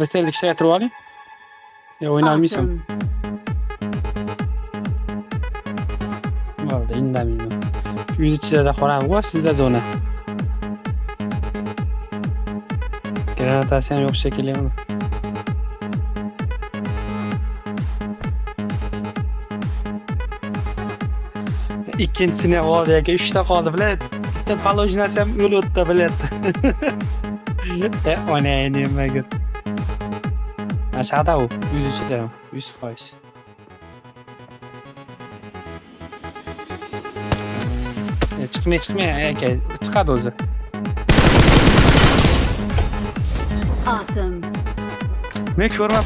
Presellik ishga turib oling. O'yna olmaysan. Bo'ldi, indamayman. Shu uy ichida qorong'i, sizda zona. Granatasi ham yo'q shekilli. Ikkinchisini ham oldi, aka 3 ta qoldi, biladi. Bitta palojnasi ham o'libdi, biladi. Ona nimaga? Aşağıda o. 100 ichida, 100%. Chiqmay, aka, chiqadi o'zi. Awesome. Men ko'rmabman.